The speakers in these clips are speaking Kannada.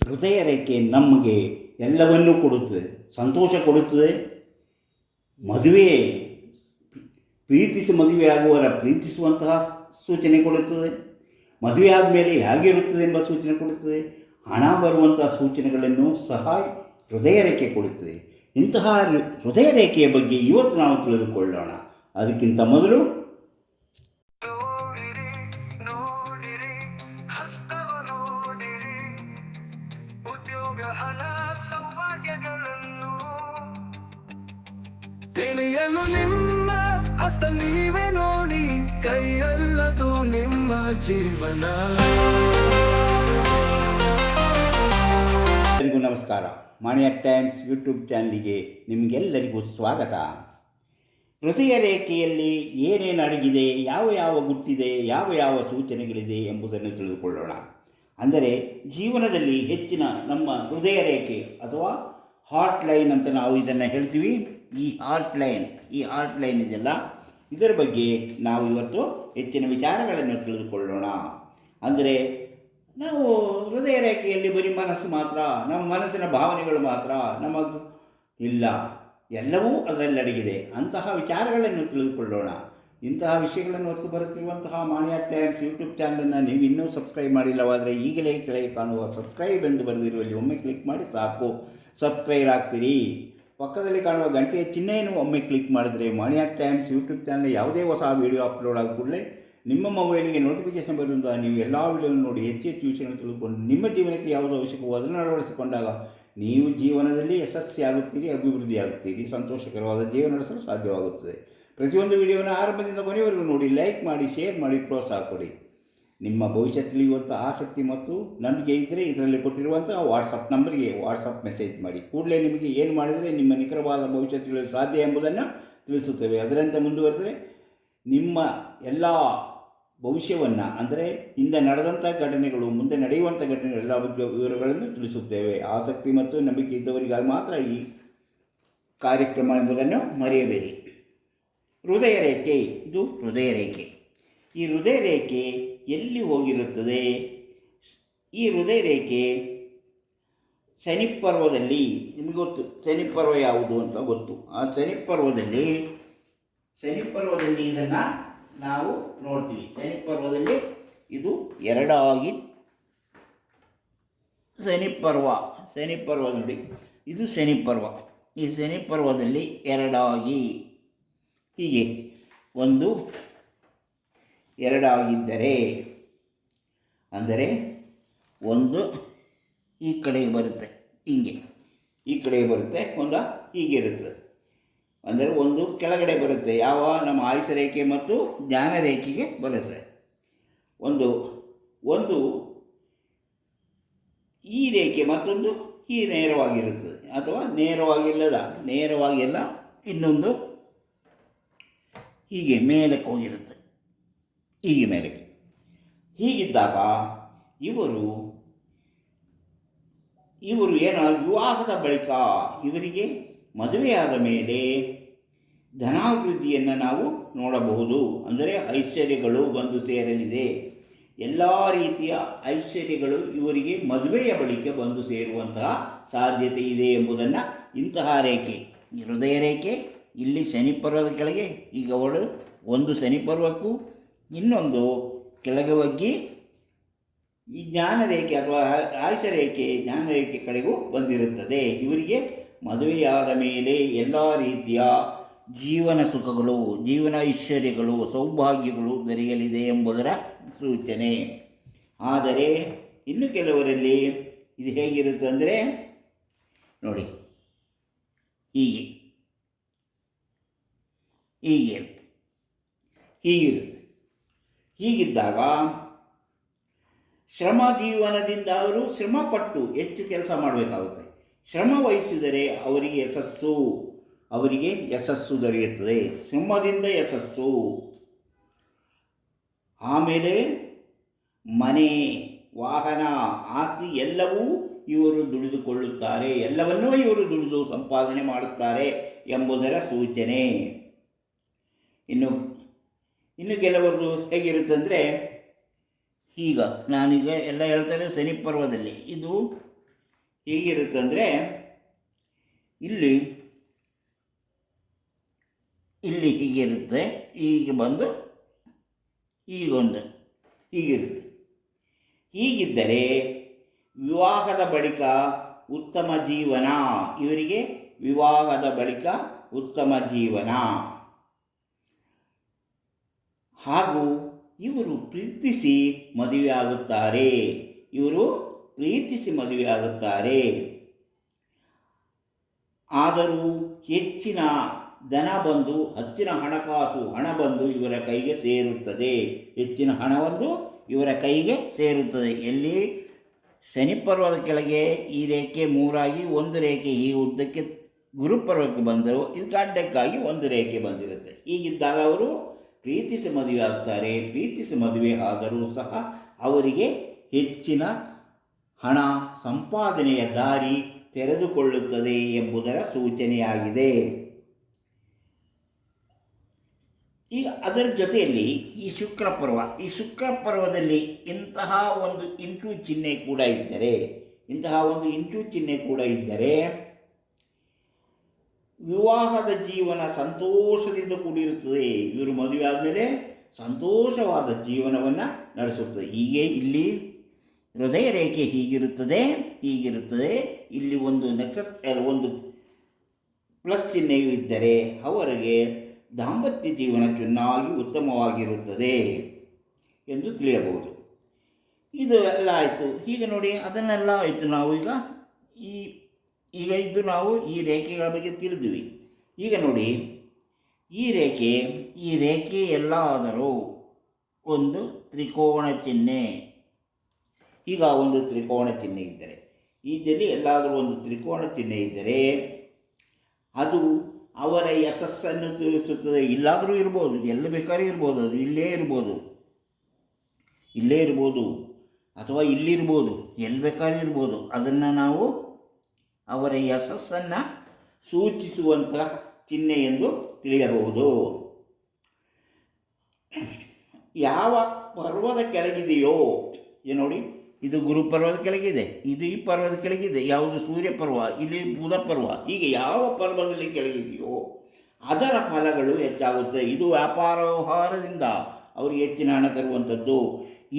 ಹೃದಯ ರೇಖೆ ನಮಗೆ ಎಲ್ಲವನ್ನೂ ಕೊಡುತ್ತದೆ, ಸಂತೋಷ ಕೊಡುತ್ತದೆ. ಮದುವೆ ಪ್ರೀತಿಸಿ ಮದುವೆಯಾಗುವವರ ಪ್ರೀತಿಸುವಂತಹ ಸೂಚನೆ ಕೊಡುತ್ತದೆ. ಮದುವೆ ಆದಮೇಲೆ ಹೇಗಿರುತ್ತದೆ ಎಂಬ ಸೂಚನೆ ಕೊಡುತ್ತದೆ. ಹಣ ಬರುವಂತಹ ಸೂಚನೆಗಳನ್ನು ಸಹ ಹೃದಯ ರೇಖೆ ಕೊಡುತ್ತದೆ. ಇಂತಹ ಹೃದಯ ರೇಖೆಯ ಬಗ್ಗೆ ಇವತ್ತು ನಾವು ತಿಳಿದುಕೊಳ್ಳೋಣ. ಅದಕ್ಕಿಂತ ಮೊದಲು ತಿಳಿಯಲು ನಿಮ್ಮ ಹಸ್ತ ನೀವೇ ನೋಡಿ, ಕೈಯಲ್ಲದು ನಿಮ್ಮ ಜೀವನ. ಎಲ್ಲರಿಗೂ ನಮಸ್ಕಾರ. ಮಾಣಿಯ ಟೈಮ್ಸ್ ಯೂಟ್ಯೂಬ್ ಚಾನಲಿಗೆ ನಿಮಗೆಲ್ಲರಿಗೂ ಸ್ವಾಗತ. ಹೃದಯ ರೇಖೆಯಲ್ಲಿ ಏನೇನು ಅಡಗಿದೆ, ಯಾವ ಯಾವ ಗುಟ್ಟಿದೆ, ಯಾವ ಯಾವ ಸೂಚನೆಗಳಿದೆ ಎಂಬುದನ್ನು ತಿಳಿದುಕೊಳ್ಳೋಣ. ಅಂದರೆ ಜೀವನದಲ್ಲಿ ಹೆಚ್ಚಿನ ನಮ್ಮ ಹೃದಯ ರೇಖೆ ಅಥವಾ ಹಾರ್ಟ್ ಲೈನ್ ಅಂತ ನಾವು ಇದನ್ನು ಹೇಳ್ತೀವಿ. ಈ ಹಾರ್ಟ್ ಲೈನ್ ಇದೆಯಲ್ಲ, ಇದರ ಬಗ್ಗೆ ನಾವು ಇವತ್ತು ಹೆಚ್ಚಿನ ವಿಚಾರಗಳನ್ನು ತಿಳಿದುಕೊಳ್ಳೋಣ. ಅಂದರೆ ನಾವು ಹೃದಯ ರೇಖೆಯಲ್ಲಿ ಬರೀ ಮನಸ್ಸು ಮಾತ್ರ, ನಮ್ಮ ಮನಸ್ಸಿನ ಭಾವನೆಗಳು ಮಾತ್ರ ನಮಗೆ ಇಲ್ಲ, ಎಲ್ಲವೂ ಅದರಲ್ಲಿ ಅಡಗಿದೆ. ಅಂತಹ ವಿಚಾರಗಳನ್ನು ತಿಳಿದುಕೊಳ್ಳೋಣ. ಇಂತಹ ವಿಷಯಗಳನ್ನು ಹೊತ್ತು ಬರುತ್ತಿರುವಂತಹ ಮಾಣಿಯ ಟೈಮ್ಸ್ ಯೂಟ್ಯೂಬ್ ಚಾನಲನ್ನು ನೀವು ಇನ್ನೂ ಸಬ್ಸ್ಕ್ರೈಬ್ ಮಾಡಿಲ್ಲವಾದರೆ ಈಗಲೇ ಕೆಳಗೆ ಕಾಣುವ ಸಬ್ಸ್ಕ್ರೈಬ್ ಎಂದು ಬರೆದಿರುವಲ್ಲಿ ಒಮ್ಮೆ ಕ್ಲಿಕ್ ಮಾಡಿ ಸಾಕು, ಸಬ್ಸ್ಕ್ರೈಬ್ ಆಗ್ತೀರಿ. ಪಕ್ಕದಲ್ಲಿ ಕಾಣುವ ಗಂಟೆಯ ಚಿಹ್ನೆಯನ್ನು ಒಮ್ಮೆ ಕ್ಲಿಕ್ ಮಾಡಿದರೆ ಮಾಣಿಯ ಟೈಮ್ಸ್ ಯೂಟ್ಯೂಬ್ ಚಾನಲ್ ಯಾವುದೇ ಹೊಸ ವೀಡಿಯೋ ಅಪ್ಲೋಡ್ ಆದ ಕೂಡಲೇ ನಿಮ್ಮ ಮೊಬೈಲಿಗೆ ನೋಟಿಫಿಕೇಷನ್ ಬರುವುದರಿಂದ ನೀವು ಎಲ್ಲ ವೀಡಿಯೋವನ್ನು ನೋಡಿ ಹೆಚ್ಚು ವಿಷಯಗಳನ್ನು ತಿಳಿದುಕೊಂಡು ನಿಮ್ಮ ಜೀವನಕ್ಕೆ ಯಾವುದು ಅವಶ್ಯಕವೋ ಅದನ್ನು ಅಳವಡಿಸಿಕೊಂಡಾಗ ನೀವು ಜೀವನದಲ್ಲಿ ಯಶಸ್ವಿಯಾಗುತ್ತೀರಿ, ಅಭಿವೃದ್ಧಿಯಾಗುತ್ತೀರಿ, ಸಂತೋಷಕರವಾದ ಜೀವನ ನಡೆಸಲು ಸಾಧ್ಯವಾಗುತ್ತದೆ. ಪ್ರತಿಯೊಂದು ವಿಡಿಯೋನ ಆರಂಭದಿಂದ ಕೊನೆಯವರೆಗೂ ನೋಡಿ, ಲೈಕ್ ಮಾಡಿ, ಶೇರ್ ಮಾಡಿ, ಪ್ರೋತ್ಸಾಹ ಕೊಡಿ. ನಿಮ್ಮ ಭವಿಷ್ಯ ತಿಳಿಯುವಂಥ ಆಸಕ್ತಿ ಮತ್ತು ನಂಬಿಕೆ ಇದ್ದರೆ ಇದರಲ್ಲಿ ಕೊಟ್ಟಿರುವಂಥ ವಾಟ್ಸಪ್ ನಂಬರ್ಗೆ ವಾಟ್ಸಪ್ ಮೆಸೇಜ್ ಮಾಡಿ. ಕೂಡಲೇ ನಿಮಗೆ ಏನು ಮಾಡಿದರೆ ನಿಮ್ಮ ನಿಖರವಾದ ಭವಿಷ್ಯ ತಿಳಿಯಲು ಸಾಧ್ಯ ಎಂಬುದನ್ನು ತಿಳಿಸುತ್ತೇವೆ. ಅದರಂತೆ ಮುಂದುವರೆದರೆ ನಿಮ್ಮ ಎಲ್ಲ ಭವಿಷ್ಯವನ್ನು, ಅಂದರೆ ಹಿಂದೆ ನಡೆದಂಥ ಘಟನೆಗಳು, ಮುಂದೆ ನಡೆಯುವಂಥ ಘಟನೆಗಳು, ಎಲ್ಲ ಬಗ್ಗೆ ವಿವರಗಳನ್ನು ತಿಳಿಸುತ್ತೇವೆ. ಆಸಕ್ತಿ ಮತ್ತು ನಂಬಿಕೆ ಇದ್ದವರಿಗಾಗಿ ಮಾತ್ರ ಈ ಕಾರ್ಯಕ್ರಮ ಎಂಬುದನ್ನು ಮರೆಯಬೇಡಿ. ಹೃದಯ ರೇಖೆ, ಇದು ಹೃದಯ ರೇಖೆ. ಈ ಹೃದಯ ರೇಖೆ ಎಲ್ಲಿ ಹೋಗಿರುತ್ತದೆ? ಈ ಹೃದಯ ರೇಖೆ ಶನಿಪರ್ವದಲ್ಲಿ, ನಿಮಗೆ ಗೊತ್ತು ಶನಿಪರ್ವ ಯಾವುದು ಅಂತ ಗೊತ್ತು. ಆ ಶನಿಪರ್ವದಲ್ಲಿ ಇದನ್ನು ನಾವು ನೋಡ್ತೀವಿ. ಶನಿಪರ್ವದಲ್ಲಿ ಇದು ಎರಡಾಗಿ ಶನಿಪರ್ವ ನೋಡಿ, ಇದು ಶನಿಪರ್ವ. ಈ ಶನಿಪರ್ವದಲ್ಲಿ ಎರಡಾಗಿ ಹೀಗೆ ಒಂದು ಎರಡಾಗಿದ್ದರೆ, ಅಂದರೆ ಒಂದು ಈ ಕಡೆಗೆ ಬರುತ್ತೆ, ಹೀಗೆ ಈ ಕಡೆಗೆ ಬರುತ್ತೆ, ಒಂದು ಹೀಗೆ ಇರುತ್ತದೆ. ಅಂದರೆ ಒಂದು ಕೆಳಗಡೆ ಬರುತ್ತೆ, ಯಾವ ನಮ್ಮ ಆಯುಷ ರೇಖೆ ಮತ್ತು ಜ್ಞಾನ ರೇಖೆಗೆ ಬರುತ್ತೆ. ಒಂದು ಈ ರೇಖೆ, ಮತ್ತೊಂದು ಈ ನೇರವಾಗಿರುತ್ತದೆ, ಅಥವಾ ನೇರವಾಗಿಲ್ಲ, ಇನ್ನೊಂದು ಹೀಗೆ ಮೇಲಕ್ಕೆ ಹೋಗಿರುತ್ತೆ, ಹೀಗೆ ಮೇಲಕ್ಕೆ. ಹೀಗಿದ್ದಾಗ ಇವರು ಏನೋ ವಿವಾಹದ ಬಳಿಕ ಇವರಿಗೆ ಮದುವೆಯಾದ ಮೇಲೆ ಧನಾಭಿವೃದ್ಧಿಯನ್ನು ನಾವು ನೋಡಬಹುದು. ಅಂದರೆ ಐಶ್ವರ್ಯಗಳು ಬಂದು ಸೇರಲಿದೆ. ಎಲ್ಲ ರೀತಿಯ ಐಶ್ವರ್ಯಗಳು ಇವರಿಗೆ ಮದುವೆಯ ಬಳಿಕ ಬಂದು ಸೇರುವಂತಹ ಸಾಧ್ಯತೆ ಇದೆ ಎಂಬುದನ್ನು ಇಂತಹ ರೇಖೆ, ಹೃದಯ ರೇಖೆ ಇಲ್ಲಿ ಶನಿಪರ್ವದ ಕೆಳಗೆ, ಈಗ ಅವಳು ಒಂದು ಶನಿಪರ್ವಕ್ಕೂ ಇನ್ನೊಂದು ಕೆಳಗೆ ಹೋಗಿ ಈ ಜ್ಞಾನ ರೇಖೆ ಅಥವಾ ಆಯುಷ ರೇಖೆ, ಜ್ಞಾನ ರೇಖೆ ಕಡೆಗೂ ಬಂದಿರುತ್ತದೆ. ಇವರಿಗೆ ಮದುವೆಯಾದ ಮೇಲೆ ಎಲ್ಲ ರೀತಿಯ ಜೀವನ ಸುಖಗಳು, ಜೀವನ ಐಶ್ವರ್ಯಗಳು, ಸೌಭಾಗ್ಯಗಳು ದೊರೆಯಲಿದೆ ಎಂಬುದರ ಸೂಚನೆ. ಆದರೆ ಇನ್ನು ಕೆಲವರಲ್ಲಿ ಇದು ಹೇಗಿರುತ್ತೆ ಅಂದರೆ ನೋಡಿ, ಹೀಗಿರುತ್ತೆ. ಹೀಗಿದ್ದಾಗ ಶ್ರಮ ಜೀವನದಿಂದ ಅವರು ಶ್ರಮಪಟ್ಟು ಹೆಚ್ಚು ಕೆಲಸ ಮಾಡಬೇಕಾಗುತ್ತೆ. ಶ್ರಮ ವಹಿಸಿದರೆ ಅವರಿಗೆ ಯಶಸ್ಸು ದೊರೆಯುತ್ತದೆ. ಶ್ರಮದಿಂದ ಯಶಸ್ಸು. ಆಮೇಲೆ ಮನೆ, ವಾಹನ, ಆಸ್ತಿ ಎಲ್ಲವೂ ಇವರು ದುಡಿದುಕೊಳ್ಳುತ್ತಾರೆ, ಎಲ್ಲವನ್ನೂ ಇವರು ದುಡಿದು ಸಂಪಾದನೆ ಮಾಡುತ್ತಾರೆ ಎಂಬುದರ ಸೂಚನೆ. ಇನ್ನು ಕೆಲವರು ಹೇಗಿರುತ್ತಂದರೆ, ಈಗ ನಾನೀಗ ಎಲ್ಲ ಹೇಳ್ತಾರೆ ಶನಿ ಪರ್ವದಲ್ಲಿ ಇದು ಹೀಗಿರುತ್ತಂದರೆ ಇಲ್ಲಿ ಇಲ್ಲಿ ಹೀಗಿರುತ್ತೆ, ಹೀಗೆ ಬಂದು ಹೀಗೊಂದು ಹೀಗಿರುತ್ತೆ. ಹೀಗಿದ್ದರೆ ವಿವಾಹದ ಬಳಿಕ ಉತ್ತಮ ಜೀವನ, ಇವರಿಗೆ ವಿವಾಹದ ಬಳಿಕ ಉತ್ತಮ ಜೀವನ, ಹಾಗೂ ಇವರು ಪ್ರೀತಿಸಿ ಮದುವೆಯಾಗುತ್ತಾರೆ. ಇವರು ಪ್ರೀತಿಸಿ ಮದುವೆಯಾಗುತ್ತಾರೆ. ಆದರೂ ಹೆಚ್ಚಿನ ಧನ ಬಂದು, ಹೆಚ್ಚಿನ ಹಣ ಬಂದು ಇವರ ಕೈಗೆ ಸೇರುತ್ತದೆ. ಹೆಚ್ಚಿನ ಹಣ ಬಂದು ಇವರ ಕೈಗೆ ಸೇರುತ್ತದೆ. ಎಲ್ಲಿ ಶನಿ ಪರ್ವದ ಕೆಳಗೆ ಈ ರೇಖೆ ಮೂರಾಗಿ ಒಂದು ರೇಖೆ ಈ ಉದ್ದಕ್ಕೆ ಗುರುಪರ್ವಕ್ಕೆ ಬಂದರು, ಇದು ಅಡ್ಡಕ್ಕಾಗಿ ಒಂದು ರೇಖೆ ಬಂದಿರುತ್ತೆ. ಹೀಗಿದ್ದಾಗ ಅವರು ಪ್ರೀತಿಸಿ ಮದುವೆ ಆಗ್ತಾರೆ. ಪ್ರೀತಿಸಿ ಮದುವೆ ಆದರೂ ಸಹ ಅವರಿಗೆ ಹೆಚ್ಚಿನ ಹಣ ಸಂಪಾದನೆಯ ದಾರಿ ತೆರೆದುಕೊಳ್ಳುತ್ತದೆ ಎಂಬುದರ ಸೂಚನೆಯಾಗಿದೆ. ಈಗ ಅದರ ಜೊತೆಯಲ್ಲಿ ಈ ಶುಕ್ರ ಪರ್ವದಲ್ಲಿ ಇಂತಹ ಒಂದು ಇಂಟು ಚಿಹ್ನೆ ಕೂಡ ಇದ್ದರೆ ವಿವಾಹದ ಜೀವನ ಸಂತೋಷದಿಂದ ಕೂಡಿರುತ್ತದೆ. ಇವರು ಮದುವೆ ಆದಮೇಲೆ ಸಂತೋಷವಾದ ಜೀವನವನ್ನು ನಡೆಸುತ್ತದೆ. ಹೀಗೆ ಇಲ್ಲಿ ಹೃದಯ ರೇಖೆ ಹೀಗಿರುತ್ತದೆ. ಇಲ್ಲಿ ಒಂದು ಒಂದು ಪ್ಲಸ್ ಚಿಹ್ನೆಯು ಇದ್ದರೆ ಅವರಿಗೆ ದಾಂಪತ್ಯ ಜೀವನ ಚೆನ್ನಾಗಿ ಉತ್ತಮವಾಗಿರುತ್ತದೆ ಎಂದು ತಿಳಿಯಬಹುದು. ಇದು ಎಲ್ಲ ಆಯಿತು. ಈಗ ನೋಡಿ, ಅದನ್ನೆಲ್ಲ ಆಯಿತು. ನಾವು ಈಗ ನಾವು ಈ ರೇಖೆಗಳ ಬಗ್ಗೆ ತಿಳಿದ್ವಿ. ಈಗ ನೋಡಿ, ಈ ರೇಖೆ ಎಲ್ಲಾದರೂ ಒಂದು ತ್ರಿಕೋಣ ಚಿಹ್ನೆ, ಈಗ ಒಂದು ತ್ರಿಕೋಣ ಚಿಹ್ನೆ ಇದ್ದರೆ, ಇದರಲ್ಲಿ ಎಲ್ಲಾದರೂ ಒಂದು ತ್ರಿಕೋಣ ಚಿಹ್ನೆ ಇದ್ದರೆ ಅದು ಅವರ ಯಶಸ್ಸನ್ನು ತಿಳಿಸುತ್ತದೆ. ಇಲ್ಲಾದರೂ ಇರ್ಬೋದು, ಎಲ್ಲಿ ಬೇಕಾದ್ರೂ ಇರ್ಬೋದು, ಅದು ಇಲ್ಲೇ ಇರ್ಬೋದು ಅಥವಾ ಇಲ್ಲಿರ್ಬೋದು, ಎಲ್ಲಿ ಬೇಕಾದ್ರೂ ಇರ್ಬೋದು. ಅದನ್ನು ನಾವು ಅವರ ಯಶಸ್ಸನ್ನು ಸೂಚಿಸುವಂಥ ಚಿಹ್ನೆ ಎಂದು ತಿಳಿಯಬಹುದು. ಯಾವ ಪರ್ವದ ಕೆಳಗಿದೆಯೋ, ನೋಡಿ, ಇದು ಗುರು ಪರ್ವದ ಕೆಳಗಿದೆ, ಇದು ಈ ಪರ್ವದ ಕೆಳಗಿದೆ. ಯಾವುದು ಸೂರ್ಯ ಪರ್ವ, ಇಲ್ಲಿ ಬುಧ ಪರ್ವ. ಹೀಗೆ ಯಾವ ಪರ್ವದಲ್ಲಿ ಕೆಳಗಿದೆಯೋ ಅದರ ಫಲಗಳು ಹೆಚ್ಚಾಗುತ್ತೆ. ಇದು ವ್ಯಾಪಾರ ವ್ಯವಹಾರದಿಂದ ಅವರಿಗೆ ಹೆಚ್ಚಿನ ಹಣ ತರುವಂಥದ್ದು.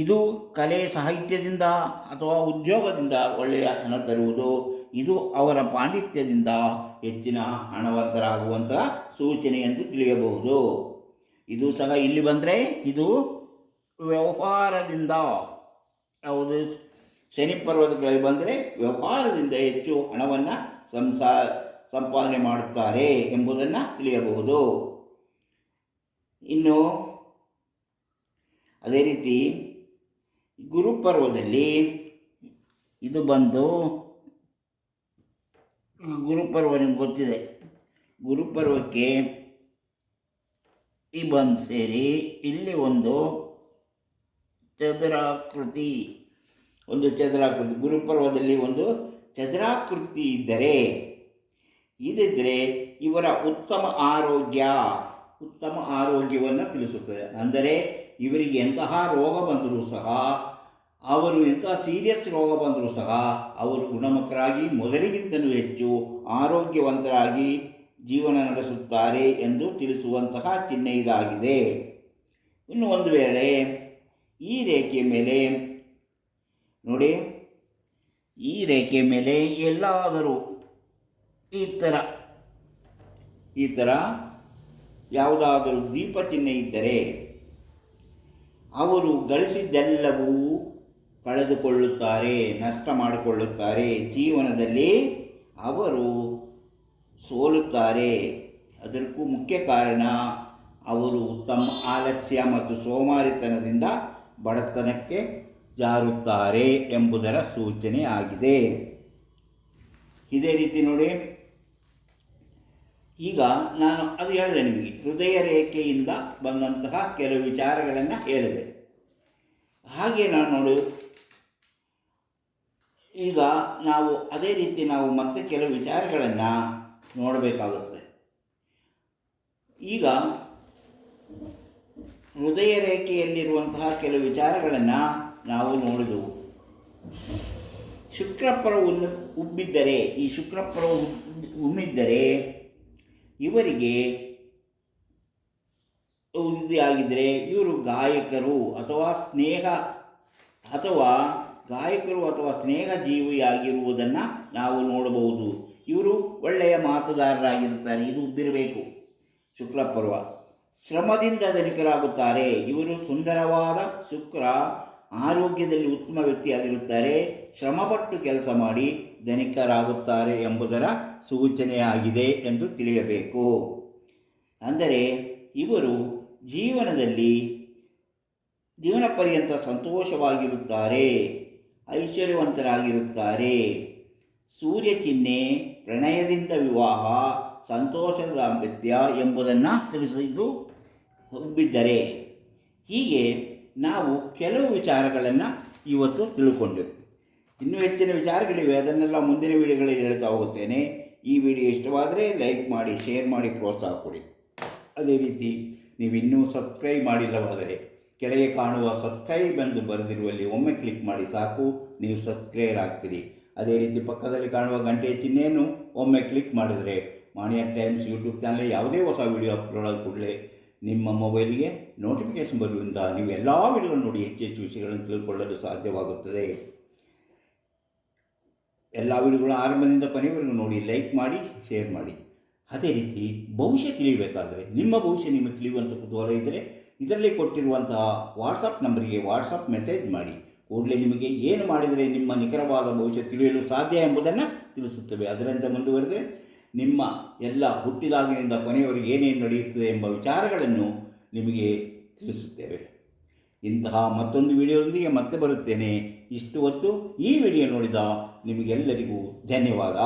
ಇದು ಕಲೆ ಸಾಹಿತ್ಯದಿಂದ ಅಥವಾ ಉದ್ಯೋಗದಿಂದ ಒಳ್ಳೆಯ ಹಣ ತರುವುದು. ಇದು ಅವರ ಪಾಂಡಿತ್ಯದಿಂದ ಹೆಚ್ಚಿನ ಹಣವಂತರಾಗುವಂಥ ಸೂಚನೆ ಎಂದು ತಿಳಿಯಬಹುದು. ಇದು ಸಹ ಇಲ್ಲಿ ಬಂದರೆ ಇದು ವ್ಯವಹಾರದಿಂದ, ಯಾವುದು ಶನಿ ಪರ್ವದ ಕೆಳಗೆ ಬಂದರೆ ವ್ಯವಹಾರದಿಂದ ಹೆಚ್ಚು ಹಣವನ್ನು ಸಂಪಾದನೆ ಮಾಡುತ್ತಾರೆ ಎಂಬುದನ್ನು ತಿಳಿಯಬಹುದು. ಇನ್ನು ಅದೇ ರೀತಿ ಗುರುಪರ್ವದಲ್ಲಿ ಇದು ಬಂದು, ಗುರುಪರ್ವ ನಿಮ್ಗೆ ಗೊತ್ತಿದೆ, ಗುರುಪರ್ವಕ್ಕೆ ಈ ಬಂದು ಸೇರಿ ಇಲ್ಲಿ ಒಂದು ಚದುರಾಕೃತಿ, ಗುರುಪರ್ವದಲ್ಲಿ ಒಂದು ಚದುರಾಕೃತಿ ಇದ್ದರೆ ಇವರ ಉತ್ತಮ ಆರೋಗ್ಯವನ್ನು ತಿಳಿಸುತ್ತದೆ. ಅಂದರೆ ಇವರಿಗೆ ಎಂತಹ ರೋಗ ಬಂದರೂ ಸಹ, ಎಂತಹ ಸೀರಿಯಸ್ ರೋಗ ಬಂದರೂ ಸಹ ಅವರು ಗುಣಮುಖರಾಗಿ ಮೊದಲಿಗಿಂತಲೂ ಹೆಚ್ಚು ಆರೋಗ್ಯವಂತರಾಗಿ ಜೀವನ ನಡೆಸುತ್ತಾರೆ ಎಂದು ತಿಳಿಸುವಂತಹ ಚಿಹ್ನೆ ಇದಾಗಿದೆ. ಇನ್ನು ಒಂದು ವೇಳೆ ಈ ರೇಖೆಯ ಮೇಲೆ ನೋಡಿ, ಈ ರೇಖೆಯ ಮೇಲೆ ಎಲ್ಲಾದರೂ ಈ ಥರ ಯಾವುದಾದರೂ ದೀಪ ಚಿಹ್ನೆ ಇದ್ದರೆ ಅವರು ಗಳಿಸಿದ್ದೆಲ್ಲವೂ ಕಳೆದುಕೊಳ್ಳುತ್ತಾರೆ, ನಷ್ಟ ಮಾಡಿಕೊಳ್ಳುತ್ತಾರೆ. ಜೀವನದಲ್ಲಿ ಅವರು ಸೋಲುತ್ತಾರೆ. ಅದಕ್ಕೂ ಮುಖ್ಯ ಕಾರಣ ಅವರು ತಮ್ಮ ಆಲಸ್ಯ ಮತ್ತು ಸೋಮಾರಿತನದಿಂದ ಬಡತನಕ್ಕೆ ಜಾರುತ್ತಾರೆ ಎಂಬುದರ ಸೂಚನೆ ಆಗಿದೆ. ಇದೇ ರೀತಿ ನೋಡಿ, ಈಗ ನಾನು ಅದು ಹೇಳಿದೆ ನಿಮಗೆ, ಹೃದಯ ರೇಖೆಯಿಂದ ಬಂದಂತಹ ಕೆಲವು ವಿಚಾರಗಳನ್ನು ಹೇಳಿದೆ. ಹಾಗೆ ನಾನು ನೋಡು, ಈಗ ನಾವು ಅದೇ ರೀತಿ ನಾವು ಮತ್ತೆ ಕೆಲವು ವಿಚಾರಗಳನ್ನು ನೋಡಬೇಕಾಗುತ್ತದೆ. ಈಗ ಹೃದಯ ರೇಖೆಯಲ್ಲಿರುವಂತಹ ಕೆಲವು ವಿಚಾರಗಳನ್ನು ನಾವು ನೋಡಿದೆವು. ಶುಕ್ರಪರ ಉಬ್ಬಿದ್ದರೆ, ಈ ಶುಕ್ರಪರ ಉಮ್ಮಿದ್ದರೆ ಇವರಿಗೆ ಆಗಿದ್ದರೆ ಇವರು ಗಾಯಕರು ಅಥವಾ ಸ್ನೇಹ ಜೀವಿಯಾಗಿರುವುದನ್ನು ನಾವು ನೋಡಬಹುದು. ಇವರು ಒಳ್ಳೆಯ ಮಾತುಗಾರರಾಗಿರುತ್ತಾರೆ. ಇದು ಉಬ್ಬಿರಬೇಕು ಶುಕ್ರಪರ್ವ. ಶ್ರಮದಿಂದ ಧನಿಕರಾಗುತ್ತಾರೆ. ಇವರು ಸುಂದರವಾದ ಶುಕ್ರ ಆರೋಗ್ಯದಲ್ಲಿ ಉತ್ತಮ ವ್ಯಕ್ತಿಯಾಗಿರುತ್ತಾರೆ. ಶ್ರಮಪಟ್ಟು ಕೆಲಸ ಮಾಡಿ ಧನಿಕರಾಗುತ್ತಾರೆ ಎಂಬುದರ ಸೂಚನೆಯಾಗಿದೆ ಎಂದು ತಿಳಿಯಬೇಕು. ಅಂದರೆ ಇವರು ಜೀವನ ಪರ್ಯಂತ ಸಂತೋಷವಾಗಿರುತ್ತಾರೆ, ಐಶ್ವರ್ಯವಂತರಾಗಿರುತ್ತಾರೆ. ಸೂರ್ಯ ಚಿಹ್ನೆ, ಪ್ರಣಯದಿಂದ ವಿವಾಹ, ಸಂತೋಷದ ದಾಂಪತ್ಯ ಎಂಬುದನ್ನು ತಿಳಿಸಿದ್ದು ಉಬ್ಬಿದ್ದರೆ. ಹೀಗೆ ನಾವು ಕೆಲವು ವಿಚಾರಗಳನ್ನು ಇವತ್ತು ತಿಳ್ಕೊಂಡೆವು. ಇನ್ನೂ ಹೆಚ್ಚಿನ ವಿಚಾರಗಳಿವೆ, ಅದನ್ನೆಲ್ಲ ಮುಂದಿನ ವಿಡಿಯೋಗಳಲ್ಲಿ ಹೇಳ್ತಾ ಹೋಗುತ್ತೇನೆ. ಈ ವಿಡಿಯೋ ಇಷ್ಟವಾದರೆ ಲೈಕ್ ಮಾಡಿ, ಶೇರ್ ಮಾಡಿ, ಪ್ರೋತ್ಸಾಹ ಕೊಡಿ. ಅದೇ ರೀತಿ ನೀವಿನ್ನೂ ಸಬ್ಸ್ಕ್ರೈಬ್ ಮಾಡಿಲ್ಲವಾದರೆ ಕೆಳಗೆ ಕಾಣುವ ಸಬ್ಸ್ಕ್ರೈಬ್ ಎಂದು ಬರೆದಿರುವಲ್ಲಿ ಒಮ್ಮೆ ಕ್ಲಿಕ್ ಮಾಡಿ ಸಾಕು, ನೀವು ಸಬ್ಸ್ಕ್ರೈಬ್ ಆಗ್ತೀರಿ. ಅದೇ ರೀತಿ ಪಕ್ಕದಲ್ಲಿ ಕಾಣುವ ಗಂಟೆಯ ಚಿಹ್ನೆಯನ್ನು ಒಮ್ಮೆ ಕ್ಲಿಕ್ ಮಾಡಿದರೆ ಮಾಣಿಯ ಟೈಮ್ಸ್ ಯೂಟ್ಯೂಬ್ ಚಾನಲ್ ಯಾವುದೇ ಹೊಸ ವಿಡಿಯೋ ಅಪ್ಲೋಡ್ ಆದ ಕೂಡಲೇ ನಿಮ್ಮ ಮೊಬೈಲಿಗೆ ನೋಟಿಫಿಕೇಷನ್ ಬರುವುದರಿಂದ ನೀವು ಎಲ್ಲ ವಿಡಿಯೋಗಳನ್ನು ನೋಡಿ ಹೆಚ್ಚು ವಿಷಯಗಳನ್ನು ತಿಳ್ಕೊಳ್ಳಲು ಸಾಧ್ಯವಾಗುತ್ತದೆ. ಎಲ್ಲ ವಿಡಿಯೋಗಳ ಆರಂಭದಿಂದ ಕೊನೆಯವರೆಗೂ ನೋಡಿ, ಲೈಕ್ ಮಾಡಿ, ಶೇರ್ ಮಾಡಿ. ಅದೇ ರೀತಿ ಭವಿಷ್ಯ ತಿಳಿಯಬೇಕಾದರೆ, ನಿಮ್ಮ ಭವಿಷ್ಯ ನಿಮಗೆ ತಿಳಿಯುವಂಥ ಕುತೂಹಲ ಇದ್ದರೆ ಇದರಲ್ಲಿ ಕೊಟ್ಟಿರುವಂತಹ ವಾಟ್ಸಪ್ ನಂಬರಿಗೆ ವಾಟ್ಸಪ್ ಮೆಸೇಜ್ ಮಾಡಿ. ಕೂಡಲೇ ನಿಮಗೆ ಏನು ಮಾಡಿದರೆ ನಿಮ್ಮ ನಿಖರವಾದ ಭವಿಷ್ಯ ತಿಳಿಯಲು ಸಾಧ್ಯ ಎಂಬುದನ್ನು ತಿಳಿಸುತ್ತವೆ. ಅದರಂತೆ ಮುಂದುವರೆದರೆ ನಿಮ್ಮ ಎಲ್ಲ ಹುಟ್ಟಿದಾಗಿನಿಂದ ಕೊನೆಯವರೆಗೆ ಏನೇನು ನಡೆಯುತ್ತದೆ ಎಂಬ ವಿಚಾರಗಳನ್ನು ನಿಮಗೆ ತಿಳಿಸುತ್ತೇವೆ. ಇಂತಹ ಮತ್ತೊಂದು ವಿಡಿಯೋದೊಂದಿಗೆ ಮತ್ತೆ ಬರುತ್ತೇನೆ. ಇಷ್ಟು ಹೊತ್ತು ಈ ವಿಡಿಯೋ ನೋಡಿದ ನಿಮಗೆಲ್ಲರಿಗೂ ಧನ್ಯವಾದ.